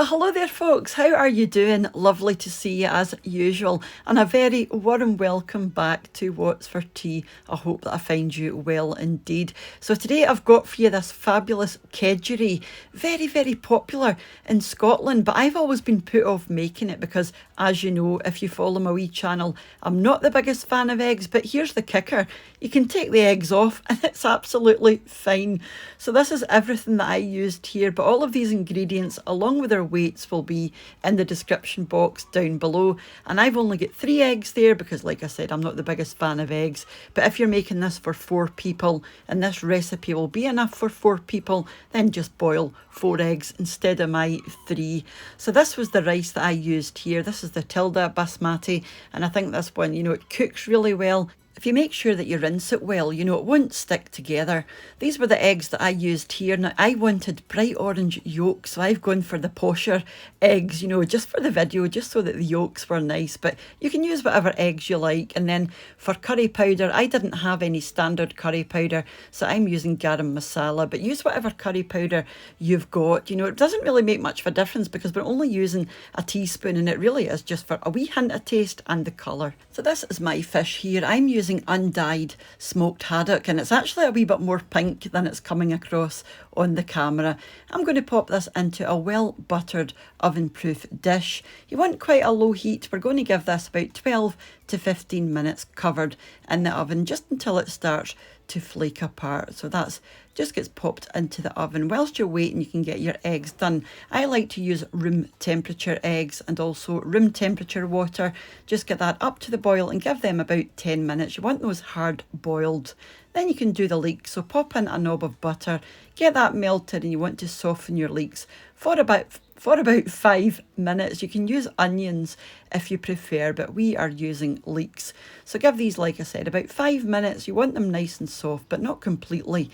Well, hello there, folks. How are you doing? Lovely to see you as usual, and a very warm welcome back to What's for Tea. I hope that I find you well indeed. So today I've got for you this fabulous Kedgeree, very, very popular in Scotland, but I've always been put off making it because, as you know, if you follow my wee channel, I'm not the biggest fan of eggs, but here's the kicker. You can take the eggs off and it's absolutely fine. So this is everything that I used here, but all of these ingredients along with their weights will be in the description box down below. And I've only got 3 eggs there because, like I said, I'm not the biggest fan of eggs. But if you're making this for 4 people and this recipe will be enough for 4 people, then just boil 4 eggs instead of my 3. So this was the rice that I used here. This is the Tilda Basmati, and I think this one, it cooks really well. If you make sure that you rinse it well, it won't stick together. These were the eggs that I used here. Now, I wanted bright orange yolks, so I've gone for the posher eggs, just for the video, just so that the yolks were nice. But you can use whatever eggs you like. And then for curry powder, I didn't have any standard curry powder, so I'm using garam masala. But use whatever curry powder you've got. It doesn't really make much of a difference because we're only using a teaspoon, and it really is just for a wee hint of taste and the colour. So this is my fish here. I'm using undyed smoked haddock, and it's actually a wee bit more pink than it's coming across on the camera. I'm going to pop this into a well buttered oven proof dish. You want quite a low heat. We're going to give this about 12 to 15 minutes covered in the oven just until it starts to flake apart. So that's just gets popped into the oven. Whilst you're waiting, you can get your eggs done. I like to use room temperature eggs and also room temperature water. Just get that up to the boil and give them about 10 minutes. You want those hard boiled. Then you can do the leek. So pop in a knob of butter, get that melted, and you want to soften your leeks for about 5 minutes. You can use onions if you prefer, but we are using leeks. So give these, like I said, about 5 minutes. You want them nice and soft, but not completely,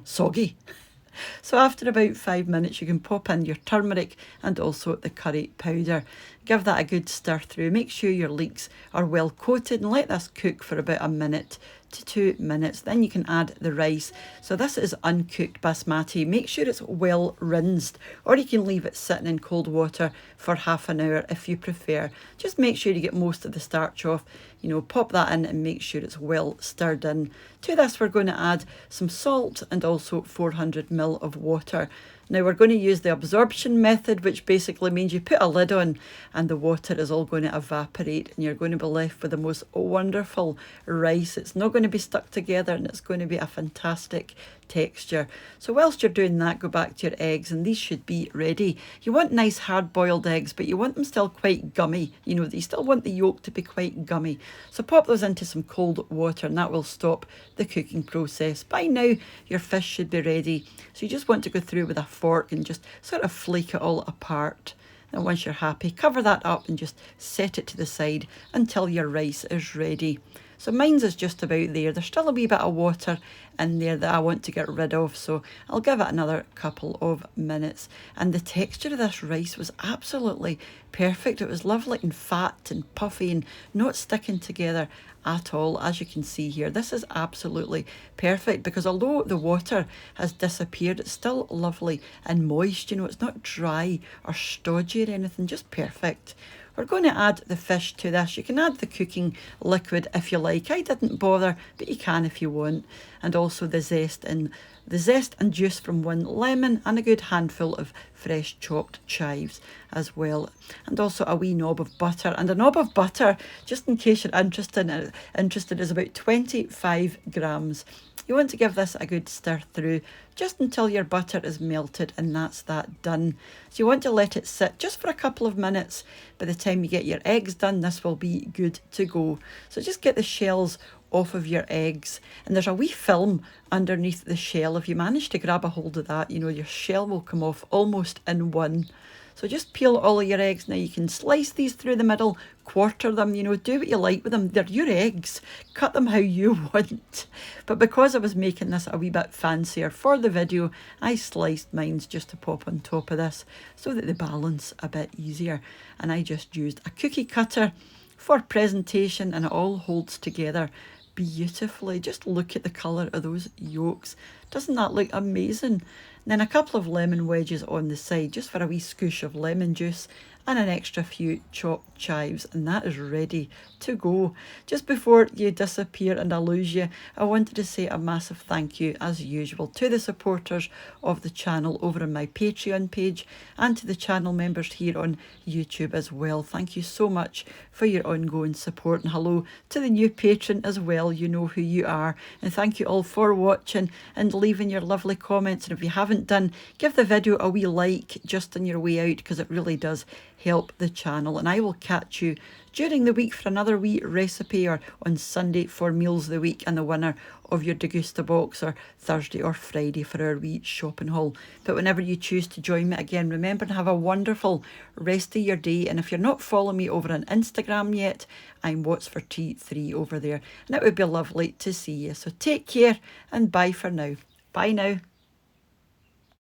soggy. So after about 5 minutes, you can pop in your turmeric and also the curry powder. Give that a good stir through. Make sure your leeks are well coated and let this cook for about 1 minute to 2 minutes. Then you can add the rice. So this is uncooked basmati. Make sure it's well rinsed, or you can leave it sitting in cold water for half an hour if you prefer. Just make sure you get most of the starch off. Pop that in and make sure it's well stirred in. To this, we're going to add some salt and also 400 ml of water. Now we're going to use the absorption method, which basically means you put a lid on and the water is all going to evaporate and you're going to be left with the most wonderful rice. It's not going to be stuck together and it's going to be a fantastic texture. So whilst you're doing that, go back to your eggs, and these should be ready. You want nice hard boiled eggs, but you want them still quite gummy. You still want the yolk to be quite gummy. So pop those into some cold water and that will stop the cooking process. By now your fish should be ready. So you just want to go through with a fork and just sort of flake it all apart. And once you're happy, cover that up and just set it to the side until your rice is ready. So mine's is just about there. There's still a wee bit of water in there that I want to get rid of, so I'll give it another couple of minutes. And the texture of this rice was absolutely perfect. It was lovely and fat and puffy and not sticking together at all. As you can see here, this is absolutely perfect because although the water has disappeared, it's still lovely and moist. It's not dry or stodgy or anything, just perfect. We're going to add the fish to this. You can add the cooking liquid if you like. I didn't bother, but you can if you want. And also the zest and juice from 1 lemon and a good handful of fresh chopped chives as well. And also a wee knob of butter. And a knob of butter, just in case you're interested, is about 25 grams. You want to give this a good stir through just until your butter is melted, and that's that done. So you want to let it sit just for a couple of minutes. By the time you get your eggs done, this will be good to go. So just get the shells off of your eggs, and there's a wee film underneath the shell. If you manage to grab a hold of that, your shell will come off almost in one. So just peel all of your eggs. Now you can slice these through the middle, quarter them, do what you like with them. They're your eggs. Cut them how you want. But because I was making this a wee bit fancier for the video, I sliced mine just to pop on top of this so that they balance a bit easier. And I just used a cookie cutter for presentation, and it all holds together beautifully. Just look at the colour of those yolks. Doesn't that look amazing? And then a couple of lemon wedges on the side, just for a wee scoosh of lemon juice, and an extra few chopped chives, and that is ready to go. Just before you disappear and I lose you, I wanted to say a massive thank you, as usual, to the supporters of the channel over on my Patreon page, and to the channel members here on YouTube as well. Thank you so much for your ongoing support, and hello to the new patron as well. You know who you are, and thank you all for watching and leaving your lovely comments. And if you haven't done, give the video a wee like just on your way out, because it really does help the channel. And I will catch you during the week for another wee recipe, or on Sunday for meals of the week and the winner of your Degusta box, or Thursday or Friday for our wee shopping haul. But whenever you choose to join me again, remember to have a wonderful rest of your day. And if you're not following me over on Instagram yet, I'm What's for Tea 3 over there, and it would be lovely to see you. So take care and bye for now. Bye now.